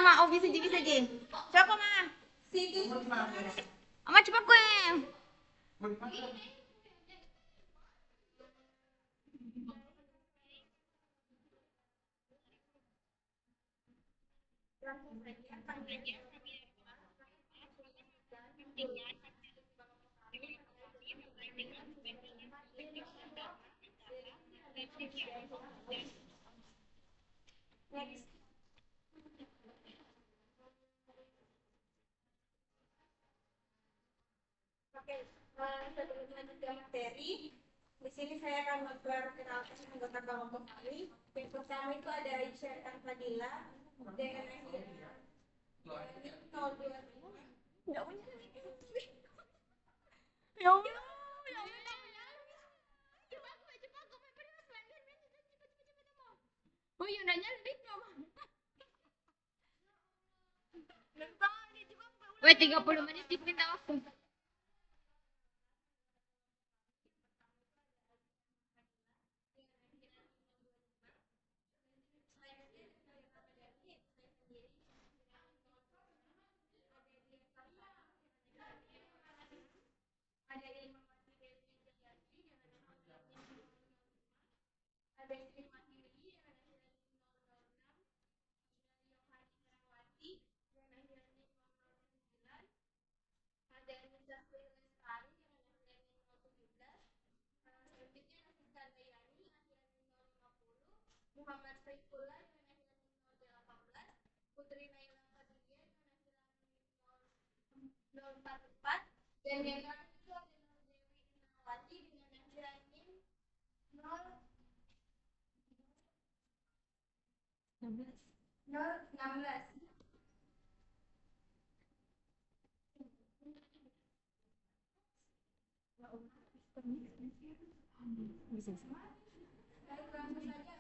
ma, oh bisa saja. Siapa ma? Ama cepat gue. Oke, sebelum lanjut ke materi, di sini saya akan memperkenalkan anggota kelompok kami. Yang pertama itu ada Isyatan Fadila dengan akhirnya 02. Nggak punya. Ya Allah. Oh iya nanya lebih Wait, 30 menit dipinta waktu. Muhammad Saifullah dengan akhirnya 018, Putri Naila Fadiyah dengan akhiran 044, dan yang terakhir itu ada Dewi Inawati dengan akhiran 016. Baik, langsung saja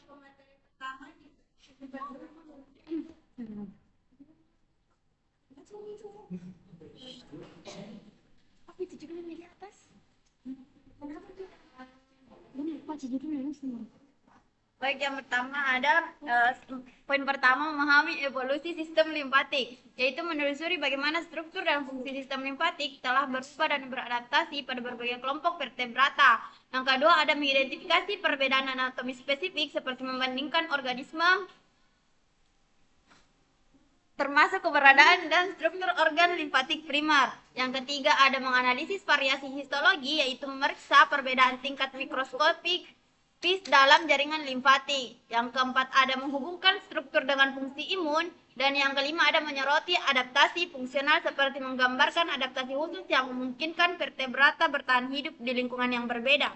ke materi pertama. Apa itu judulnya di atas? Kenapa tuh? Benar, Pak, judulnya semua. Baik, yang pertama ada poin pertama memahami evolusi sistem limfatik, yaitu menelusuri bagaimana struktur dan fungsi sistem limfatik telah berubah dan beradaptasi pada berbagai kelompok vertebrata. Yang kedua ada mengidentifikasi perbedaan anatomi spesifik seperti membandingkan organisme termasuk keberadaan dan struktur organ limfatik primer. Yang ketiga ada menganalisis variasi histologi, yaitu memeriksa perbedaan tingkat mikroskopik dalam jaringan limfatik. Yang keempat ada menghubungkan struktur dengan fungsi imun. Dan yang kelima ada menyoroti adaptasi fungsional seperti menggambarkan adaptasi khusus yang memungkinkan vertebrata bertahan hidup di lingkungan yang berbeda.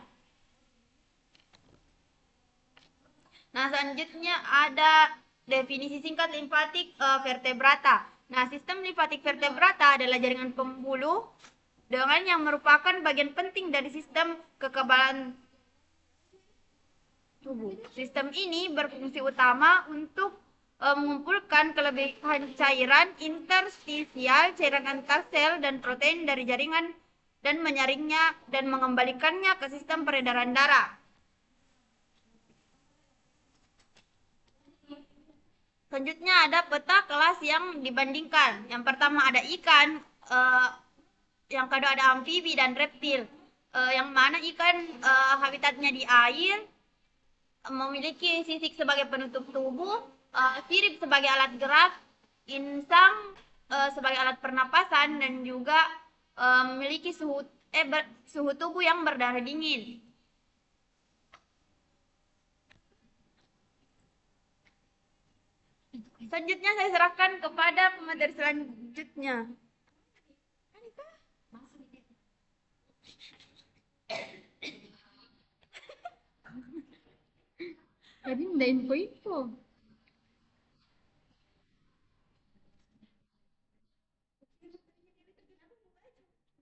Nah, selanjutnya ada definisi singkat limfatik vertebrata. Nah, sistem limfatik vertebrata adalah jaringan pembuluh dengan yang merupakan bagian penting dari sistem kekebalan tubuh. Sistem ini berfungsi utama untuk mengumpulkan kelebihan cairan interstisial, cairan antar sel dan protein dari jaringan dan menyaringnya dan mengembalikannya ke sistem peredaran darah. Selanjutnya ada peta kelas yang dibandingkan. Yang pertama ada ikan, yang kedua ada amfibi dan reptil. Yang mana ikan habitatnya di air, memiliki sisik sebagai penutup tubuh, sirip sebagai alat gerak, insang sebagai alat pernapasan, dan juga memiliki suhu tubuh yang berdarah dingin. Selanjutnya saya serahkan kepada pemateri selanjutnya. Tadi udah info-info.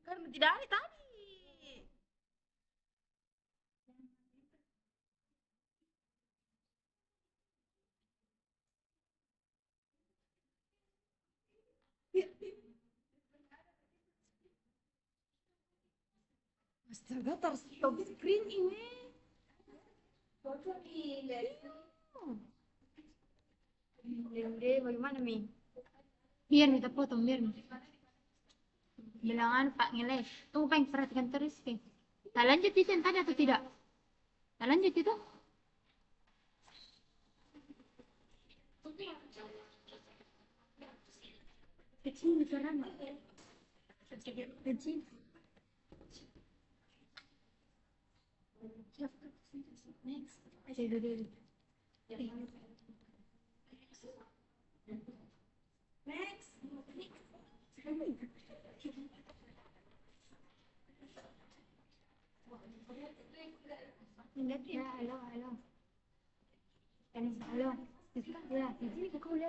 Kan tidak ada tadi. Astaga, stop screen ini. Bocor di dari Dede, bagaimana Mi? Biar kita potong, biar bilangan Pak Ngeles. Tunggu pengen perhatikan terus, Peng. Tak lanjut itu yang tadi atau tidak? Tak lanjut itu? Kecil suaranya. Kecil. Next. Ayo dulu. Next. Lihat Ya, ya. halo, halo. Kan, halo. Ya,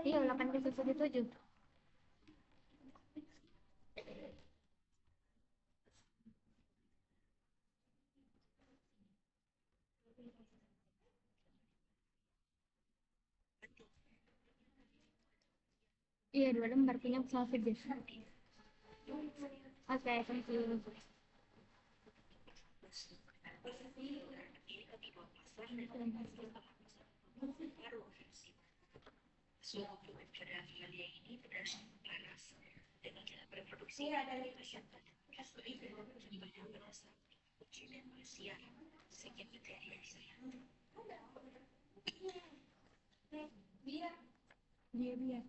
iya, 18:07. Iya, 2 lembar punya sama Febis. Oke, thank you. Dia biar.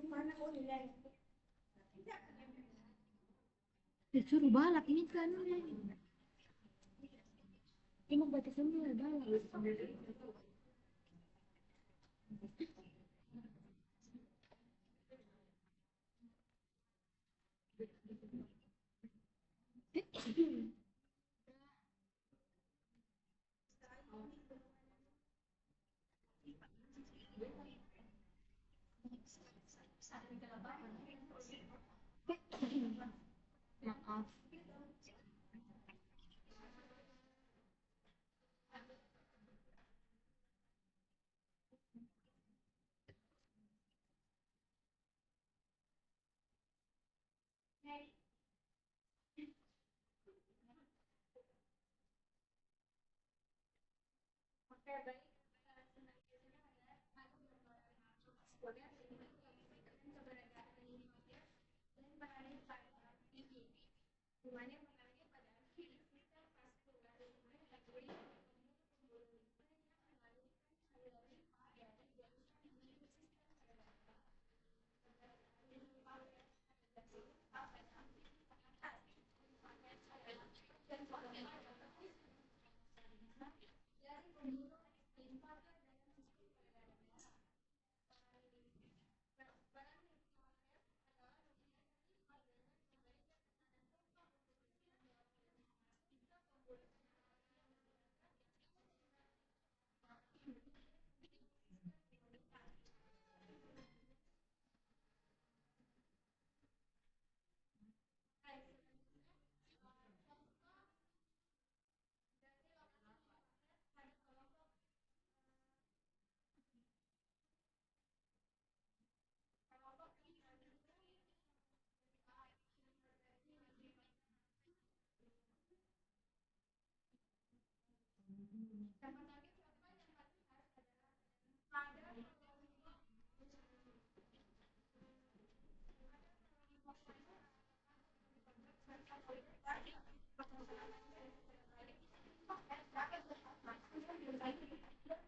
Mana mau nilai? Disuruh balap ini kan. Ini baca semua balap. Maaf.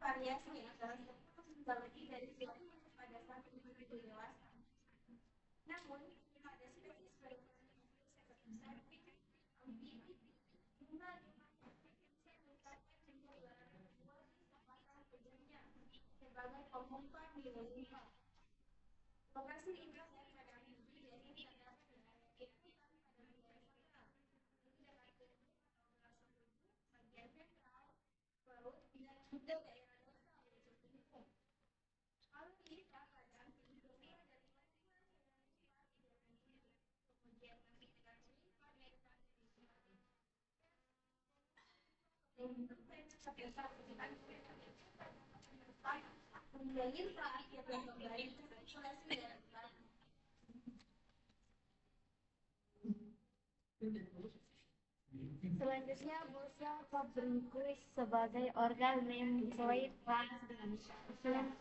Variasi ya, salah satu lebih dari 20 pada satu individu dewasa. Namun, pada spesies berukuran besar, sebagai pengumpan di dunia. Lokasi ringkas daripada mimpi dari ini adalah bagian sentral, perut, dan juga daerah dorsal yaitu punggung. Kalau kita pada hidupnya dari kemudian nanti dengan limpa untuk limpa akhirnya kembali ke sirkulasi darah. Selanjutnya bursa Fabricus sebagai organ limfoid transduction.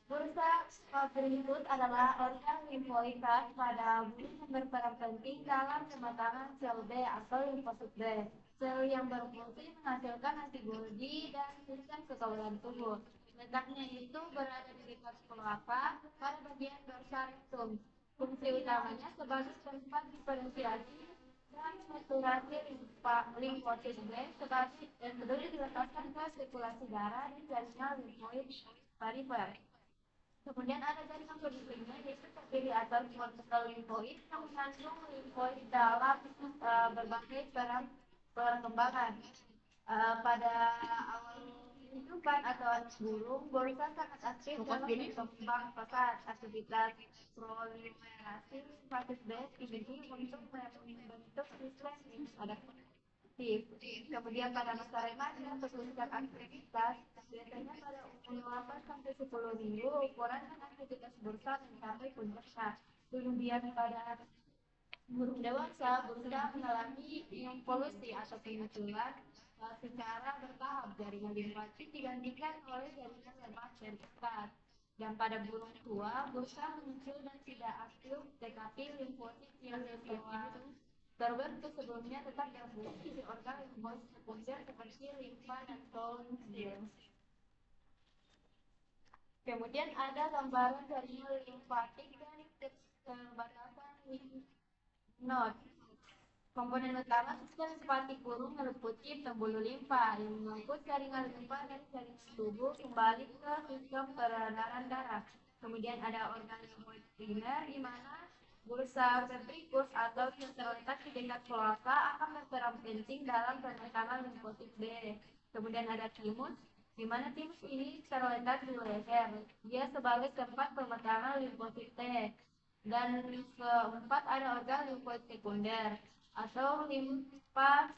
Bursa Fabricus adalah organ limfoid pada bulu yang berperan penting dalam pematangan sel B atau limfosit B. Sel yang berfungsi menghasilkan antibodi dan sistem kekebalan tubuh. Letaknya itu berada di dekat kloaka pada bagian dorsal rektum. Fungsi utamanya sebagai tempat diferensiasi dan saturasi limfosit B sebagai peduli dilepaskan ke sirkulasi darah dan jaringan limfoid perifer. Kemudian ada jaringan penunjuknya yaitu terdiri atas cortical limfoid yang mengandung limfoid dalam berbagai perkembangan. Pada awal kehidupan atau anak burung, bursa sangat aktif dalam berkembang pesat. Aktivitas proliferasi limfasis B ini untuk membentuk sistem adaptif. Kemudian pada masa remaja puncak aktivitas biasanya pada umur 8 sampai 10 minggu ukuran dan aktivitas bursa mencapai puncaknya. Kemudian pada burung dewasa bursa mengalami involusi atau pemunculan secara bertahap. Jaringan limfatik digantikan oleh jaringan lemak dan ketat. Dan pada burung tua bursa muncul dan tidak aktif, tetapi limfosit yang terbentuk sebelumnya tetap berfungsi di organ limfoid sekunder seperti limfa dan tonsil. Kemudian ada gambaran jaringan limfatik dan keterbatasan lymph node. Komponen utama sistem simpatik burung meliputi pembuluh limfa yang mengangkut jaringan limfa dari jaringan tubuh kembali ke sistem peredaran darah. Kemudian ada organ limfoid primer di mana bursa Fabricus atau yang terletak di dekat kloaka akan berperan penting dalam pemekaran limfosit B. Kemudian ada timus, di mana timus ini terletak di leher. Dia sebagai tempat pemekaran limfosit T. Dan keempat ada organ limfoid sekunder atau limfa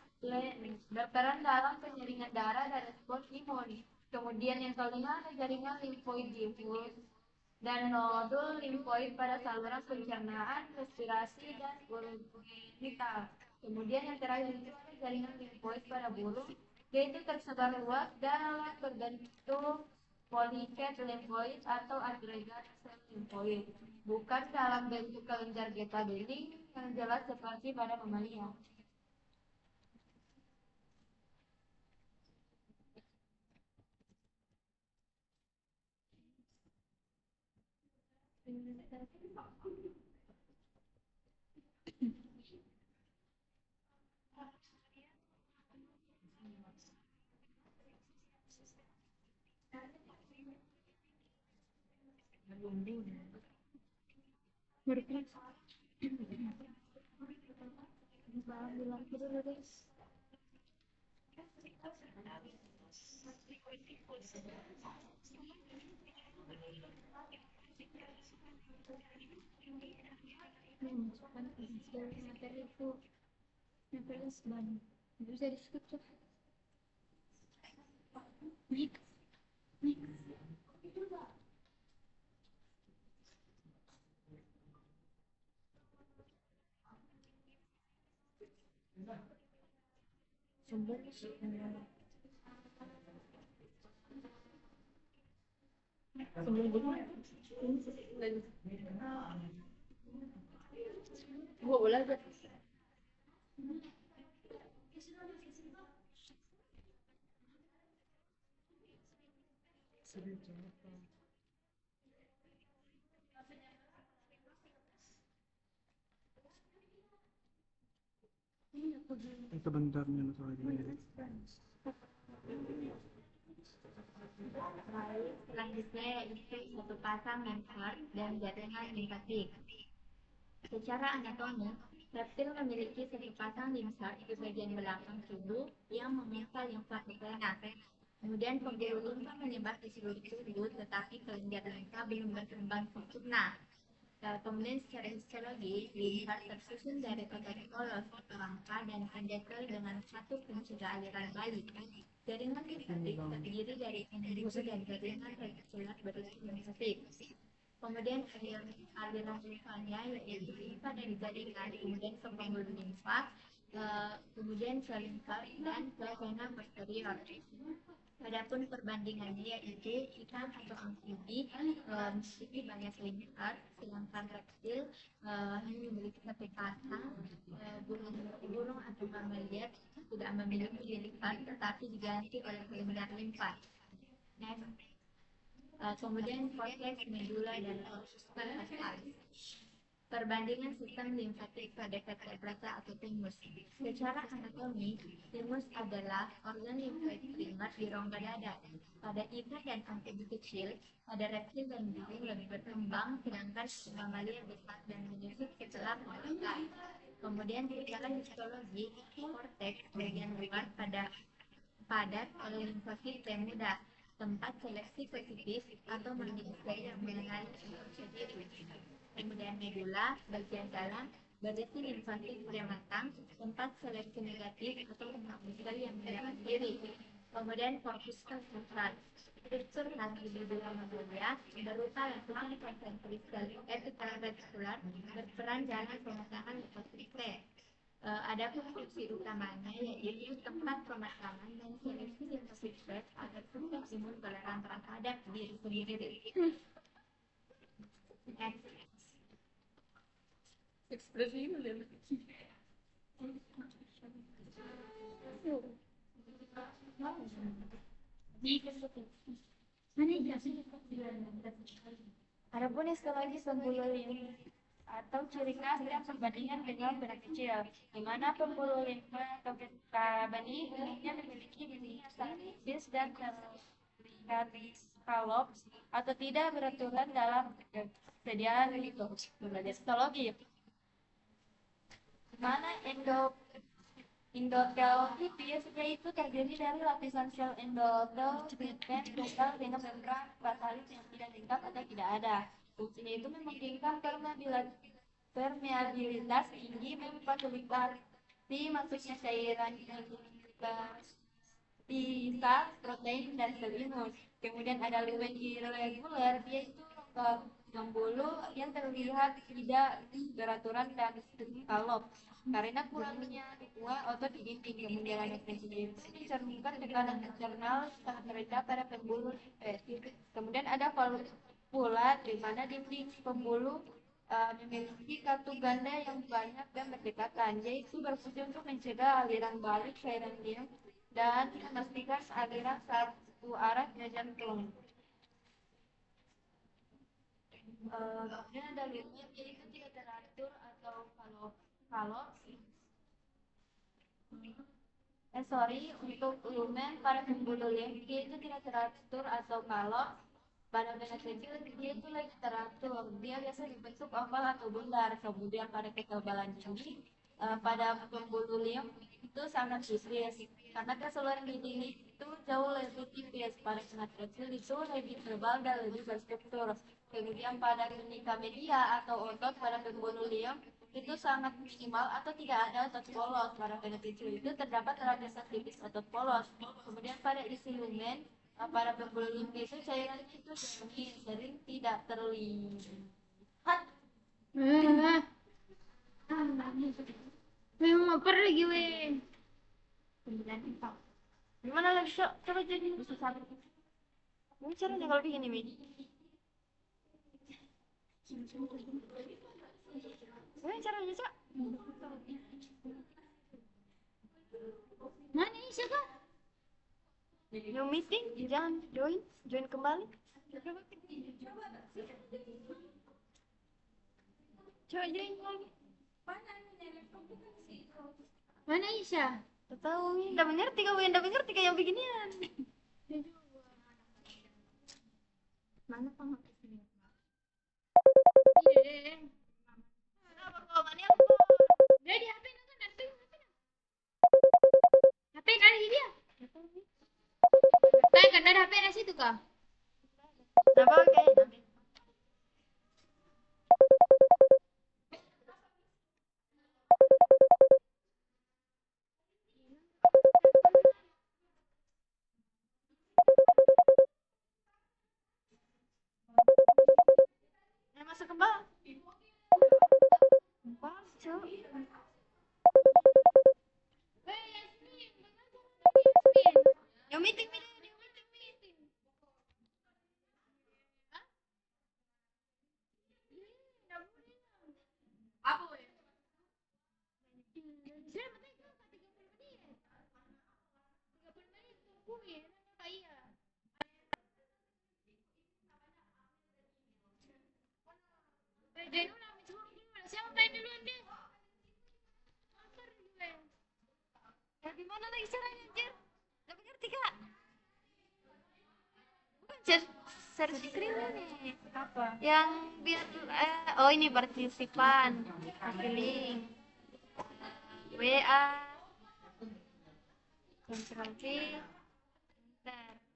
berperan dalam penyaringan darah dan respons imun. Kemudian yang kelima ada jaringan limfoid difus dan nodul limfoid pada saluran pencernaan, respirasi, dan genital. Kemudian yang terakhir itu ada jaringan limfoid pada burung, yaitu tersebar luas dan berbentuk poliket limfoid atau agregat sel limfoid, bukan dalam bentuk kelenjar getah bening yang jelas seperti pada mamalia. Materi itu reference banyak bisa diskusi. Sumber boleh Sebentar nih soalnya. Baik, selanjutnya yaitu satu pasang limfar dan jaringan limfatik. Secara anatomi, reptil memiliki satu pasang limfa di bagian belakang tubuh yang meminta limfa ke vena. Kemudian pembuluh limfa menyebar di seluruh tubuh, tetapi kelenjar limfa belum berkembang sempurna. Kemudian secara histologi, limfa tersusun dari berbagai polos atau rangka dan pendekel dengan satu pencegah aliran balik. Jaringan limfatik terdiri dari embus dan jaringan retikular berisi limfatik. Kemudian aliran limfanya yaitu limfa dari jaringan, kemudian ke pembuluh limfa, kemudian ke limfa dan ke vena posterior. Adapun perbandingannya yaitu ikan atau amfibi memiliki banyak limfar, sedangkan reptil hanya memiliki satu pasang. Burung atau mamalia tidak memiliki limfar tetapi diganti oleh kelenjar limfa. Kemudian korteks, medula, dan korpuskel vaskalis. Perbandingan sistem limfatik pada vertebrata atau timus. Secara anatomi, timus adalah organ limfoid primer di rongga dada. Pada ikan dan amfibi kecil, pada reptil dan burung lebih berkembang, sedangkan mamalia besar dan menyusut setelah melahirkan. Kemudian secara histologi, korteks bagian luar padat oleh limfosit muda, tempat seleksi positif atau manusia yang mengenali sendiri. Kemudian medula bagian dalam berisi limfosit prematang, tempat seleksi negatif atau manusia yang mengenali diri. Kemudian korpuskel ventral, struktur khas di medula mamalia berupa lapisan konsentris epitelretikular berperan dalam pemasangan limfosit T. Adapun fungsi utamanya yaitu tempat pemasangan dan seleksi limfosit agar sistem imun toleran terhadap diri sendiri. Ekspresi ini. Adapun histologi pembuluh limfa atau ciri khas dan perbandingan dengan benak kecil, di mana pembuluh limfa atau benih umumnya memiliki benihnya sangat tipis dan terlihat skalop atau tidak beraturan dalam kesediaan histologi. Di mana endotel tipis yaitu terdiri dari lapisan sel endotel pigmen tunggal dengan membran basalis yang tidak lengkap atau tidak ada. Fungsinya itu memungkinkan permeabilitas tinggi, memfasilitasi masuknya cairan sisa protein dan sel imun. Kemudian ada lumen irregular, dia itu pembuluh yang terlihat tidak beraturan dan skalop karena kurangnya dua otot di dinding. Kemudian ada presiden mencerminkan tekanan internal sangat rendah pada pembuluh limfatik. Kemudian ada valvula di mana dinding pembuluh memiliki kartu ganda yang banyak dan berdekatan, yaitu berfungsi untuk mencegah aliran balik cairan limf dan memastikan aliran satu arah ke jantung. Kemudian ada lumen yaitu tidak teratur atau untuk lumen pada pembuluh limf itu tidak teratur atau kalau pada vena kecil dia itu lagi teratur, dia biasa dibentuk oval atau bundar. Kemudian pada ketebalan tinggi pada pembuluh limf itu sangat tipis karena keseluruhan dinding itu jauh lebih tipis. Pada vena kecil itu lebih tebal dan lebih berstruktur. Kemudian pada tunika media atau otot pada pembuluh limf itu sangat minimal atau tidak ada otot polos. Pada vena kecil itu terdapat lapisan tipis otot polos. Kemudian pada isi lumen pada pembuluh limf itu cairan itu sering tidak terlihat. Memang lapar lagi weh. Kemudian infak. Gimana lagi coba jadi bisa satu. Gimana caranya kalau begini Mi? Gimana caranya bisa? Mana ini siapa? New meeting, jangan join kembali. Coba join lagi. Mana Isya? Tahu, udah mengerti kamu yang udah mengerti kayak beginian. Mana penghapusnya? Iya. Apa kau mana aku? Udah di HP nonton HP. HP ada dia. Kayak kan ada HP di situ kah? Apa kayak masuk ke bawah. Palsu. Yang meeting. Apa ya? Sudah matanya kau 30 menit. 30 menit tunggu ya. Apa iya? Jangan ulang cuma gimana? Siapa main duluan deh? Antar gue. Ya gimana lagi caranya anjir? Gak ngerti kak. Bukan share screen ini. Apa? Yang biar oh ini partisipan, link, WA, Ctrl C,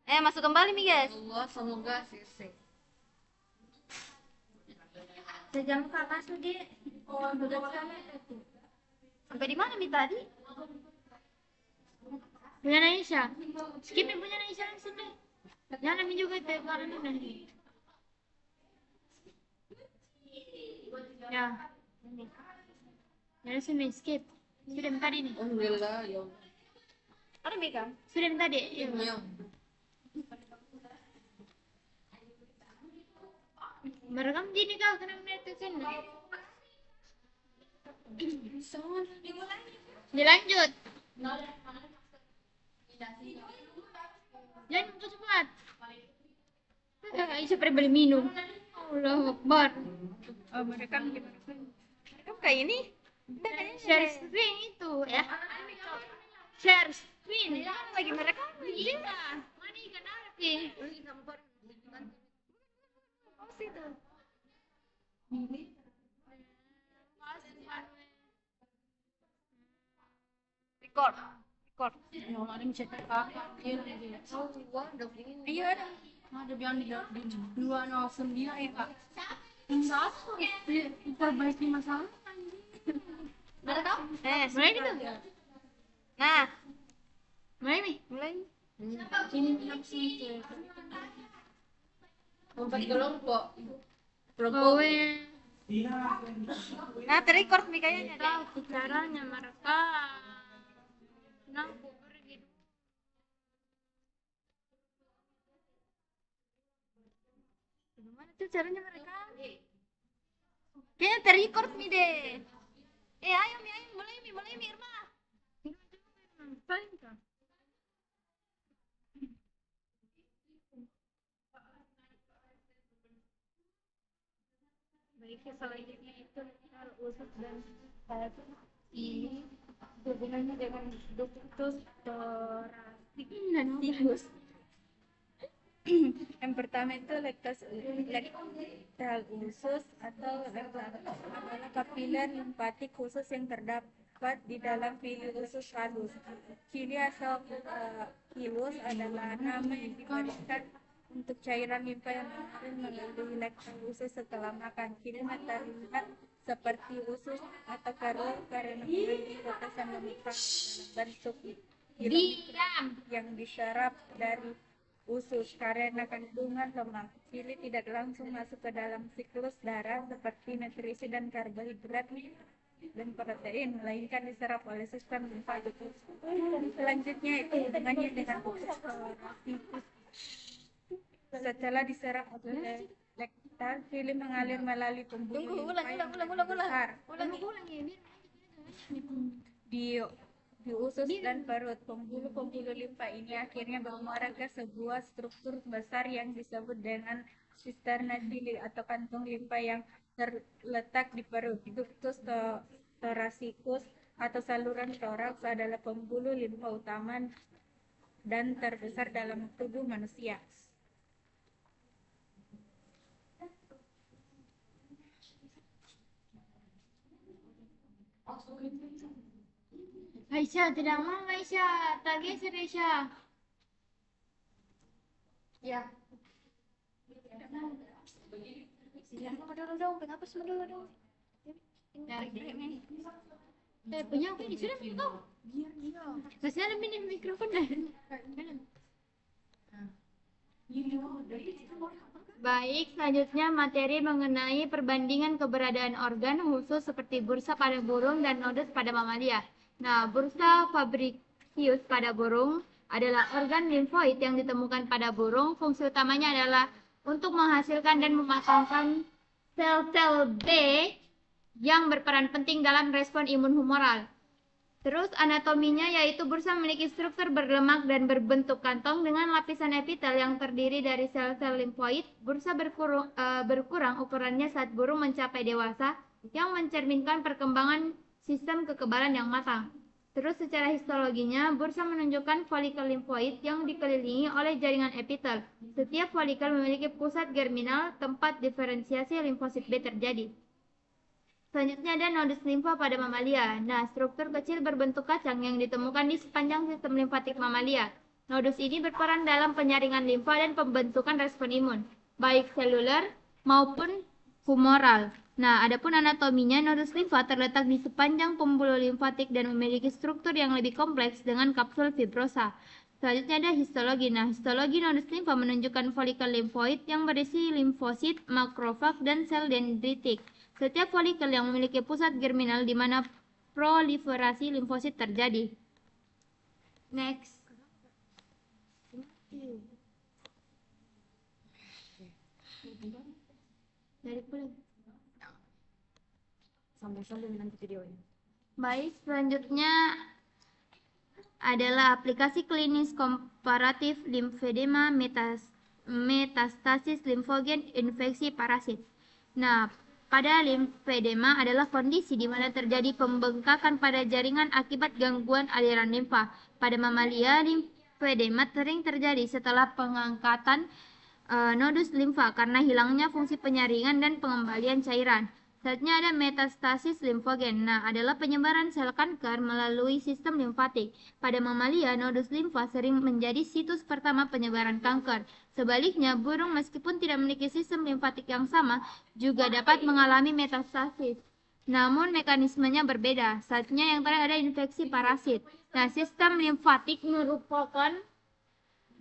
Enter. Masuk kembali nih guys. Allah semoga sih. Sejam ke atas lagi. Oh, udah sampai itu. Sampai di mana nih tadi? Punya Naisha. Skip yang punya Naisha langsung deh. Jangan ambil juga itu karena nanti. Ya. Ini. Ya sini skip. Sudah yang tadi nih. Alhamdulillah ya. Ada Mika? Sudah yang tadi. Ya. Ya. Merekam gini kau kena itu sini. Dilanjut. Jangan lupa cepat. Aisyah pernah beli minum. Allah Akbar. Oh mereka gimana? Mereka kayak ini? Udah kayaknya Share screen itu ya. Share screen. lagi mereka. Iya. Mana ikan api? Oh situ. Record. Yang ada mencetak kakak dia lagi. Oh, ada begini. Iya ada. Ada yang di 209 ya kak. Satu. Perbaiki masalah. Ada tau? Mulai gitu. Nah, Mulai nih. mulai. Ini langsung ke empat kelompok. Kowe Nah, terrecord nih kayaknya deh. tahu caranya merekam. Nah, aku pergi. Gimana tuh caranya mereka? Kayaknya terrecord nih deh. Ayo Mi, mulai Mi Irma. Paling kah? Baik, selanjutnya itu kalau usus dan satu ini hubungannya dengan ductus thoracic dan timus. Yang pertama itu lektal usus atau lektatus adalah kapiler limpatik khusus yang terdapat di dalam pili usus halus. Ciri asal kilus adalah nama yang diberikan untuk cairan limpa yang mengalir melalui lektal usus setelah makan. Cirinya terlihat seperti usus atau karena memiliki tetesan lemak dalam bentuk Diam. yang diserap dari usus karena kandungan lemak. Pili tidak langsung masuk ke dalam siklus darah seperti nutrisi dan karbohidrat dan protein, melainkan diserap oleh sistem limfatik. Selanjutnya itu hubungannya dengan usus thoracic. Setelah diserap oleh lektal, pili mengalir melalui pembuluh limfa yang besar Ulang ya, di usus dan perut. Pembuluh limfa ini akhirnya bermuara ke sebuah struktur besar yang disebut dengan sisterna cili atau kantung limfa yang terletak di perut. Ductus thoracicus atau saluran toraks adalah pembuluh limfa utama dan terbesar dalam tubuh manusia. Aisyah, tidak mau Aisyah. Tak geser Aisyah. Ya. Jangan dulu dong, kenapa semua dulu dong? Tarik deh. Punya aku ini sudah punya kau. Masih ada mini mikrofon dah. Baik, selanjutnya materi mengenai perbandingan keberadaan organ khusus seperti bursa pada burung dan nodus pada mamalia. Nah, bursa fabricius pada burung adalah organ limfoid yang ditemukan pada burung. Fungsi utamanya adalah untuk menghasilkan dan mematangkan sel-sel B yang berperan penting dalam respon imun humoral. Terus anatominya yaitu bursa memiliki struktur berlemak dan berbentuk kantong dengan lapisan epitel yang terdiri dari sel-sel limfoid. Bursa berkurang ukurannya saat burung mencapai dewasa yang mencerminkan perkembangan sistem kekebalan yang matang. Terus secara histologinya, bursa menunjukkan folikel limfoid yang dikelilingi oleh jaringan epitel. Setiap folikel memiliki pusat germinal tempat diferensiasi limfosit B terjadi. Selanjutnya ada nodus limfa pada mamalia. Nah, struktur kecil berbentuk kacang yang ditemukan di sepanjang sistem limfatik mamalia. Nodus ini berperan dalam penyaringan limfa dan pembentukan respon imun, baik seluler maupun humoral. Nah, adapun anatominya, nodus limfa terletak di sepanjang pembuluh limfatik dan memiliki struktur yang lebih kompleks dengan kapsul fibrosa. Selanjutnya ada histologi. Nah, histologi nodus limfa menunjukkan folikel limfoid yang berisi limfosit, makrofag, dan sel dendritik. Setiap folikel yang memiliki pusat germinal di mana proliferasi limfosit terjadi. Next. Dari pulang. Sambil-sambil nanti videonya. Baik, selanjutnya adalah aplikasi klinis komparatif limfedema metastasis limfogen infeksi parasit. Nah, pada limfedema adalah kondisi di mana terjadi pembengkakan pada jaringan akibat gangguan aliran limfa. Pada mamalia, limfedema sering terjadi setelah pengangkatan nodus limfa karena hilangnya fungsi penyaringan dan pengembalian cairan. Selanjutnya ada metastasis limfogen. Nah, adalah penyebaran sel kanker melalui sistem limfatik. Pada mamalia, nodus limfa sering menjadi situs pertama penyebaran kanker. Sebaliknya, burung meskipun tidak memiliki sistem limfatik yang sama, juga dapat mengalami metastasis. Namun mekanismenya berbeda. Selanjutnya yang terakhir ada infeksi parasit. Nah, sistem limfatik merupakan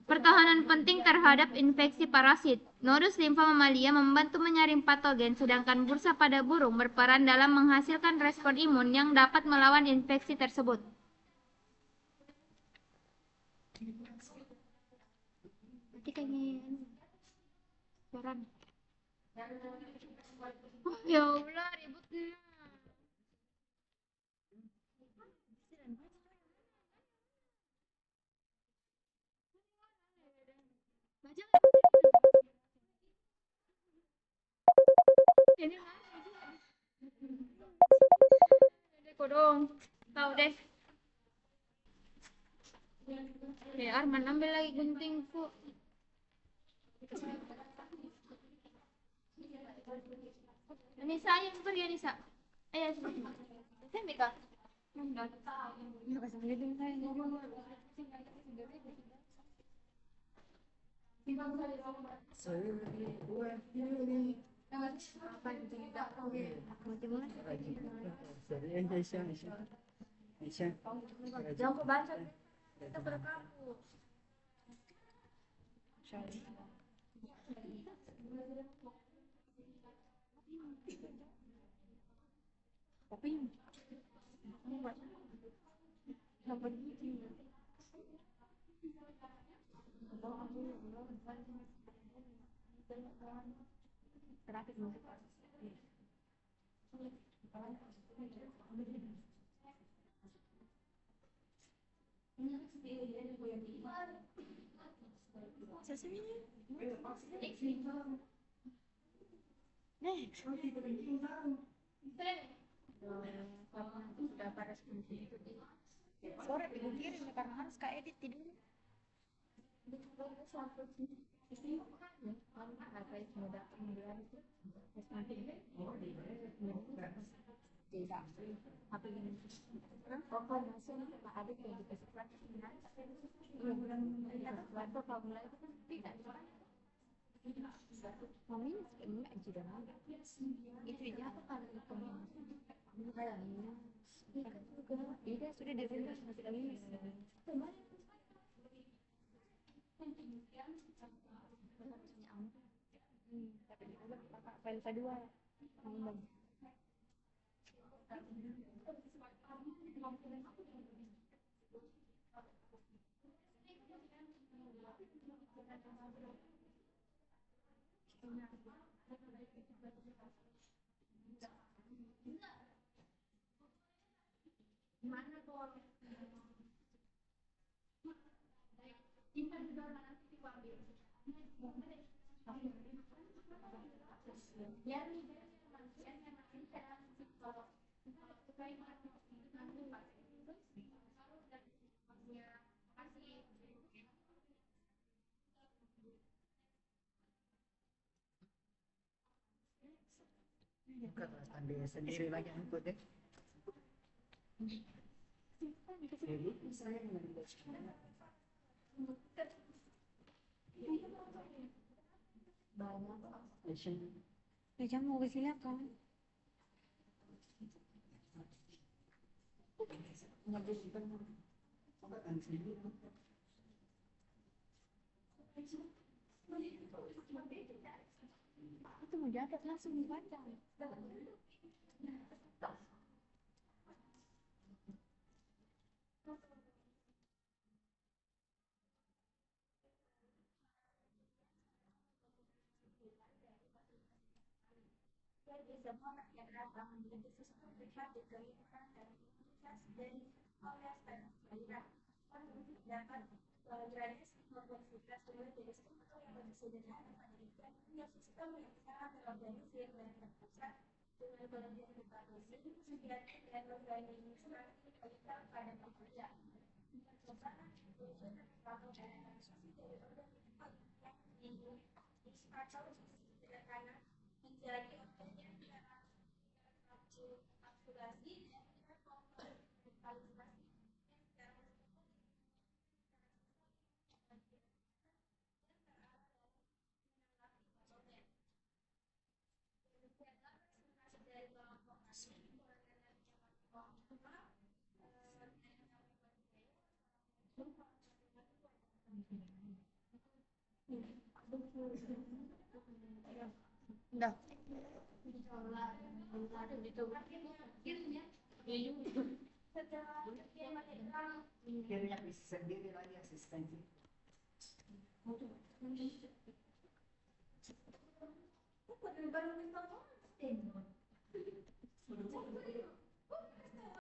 pertahanan penting terhadap infeksi parasit. Nodus limfa mamalia membantu menyaring patogen, sedangkan bursa pada burung berperan dalam menghasilkan respon imun yang dapat melawan infeksi tersebut. Oh, ya Allah, ributnya. Baca. Ini kodong. Tahu deh. Oke, Arman ambil lagi guntingku. Anissa, ayo pergi Anissa. Ayo, saya Mika. Jangan kau baca. Kita berkaku. Sore dikirim karena harus Kak edit tidur. Tidak. Apa ini? Pokok masuk nggak ada kayak dikasih plastik kan? Iya, dikasih plastik formula itu kan tidak. Mami sebenarnya aja dah. Itu dia apa kalau itu? Iya sudah dari dulu masih kami. Tapi dia bilang kakak file kedua. Mana tuh? Bukan ambil sendiri lagi angkut deh. Jadi saya mengambil banyak. Jangan mau silakan. Itu mau dapat langsung dibaca. Semua yang datang menjadi sesuatu privat dikelilingan dan imunitas dari Polres dan daerah dapat gratis universitas mulai dari struktur yang lebih sederhana pendidikan hingga sistem yang sangat terorganisir dan terpusat dengan penelitian berbagai kegiatan dan organisasi pemerintah pada pekerja. Bersama tujuan membangun organisasi dari organisasi yang atau sederhana menjadi organisasi aspirasi dan Dah. Akhirnya bisa sendiri lagi asistensi. baru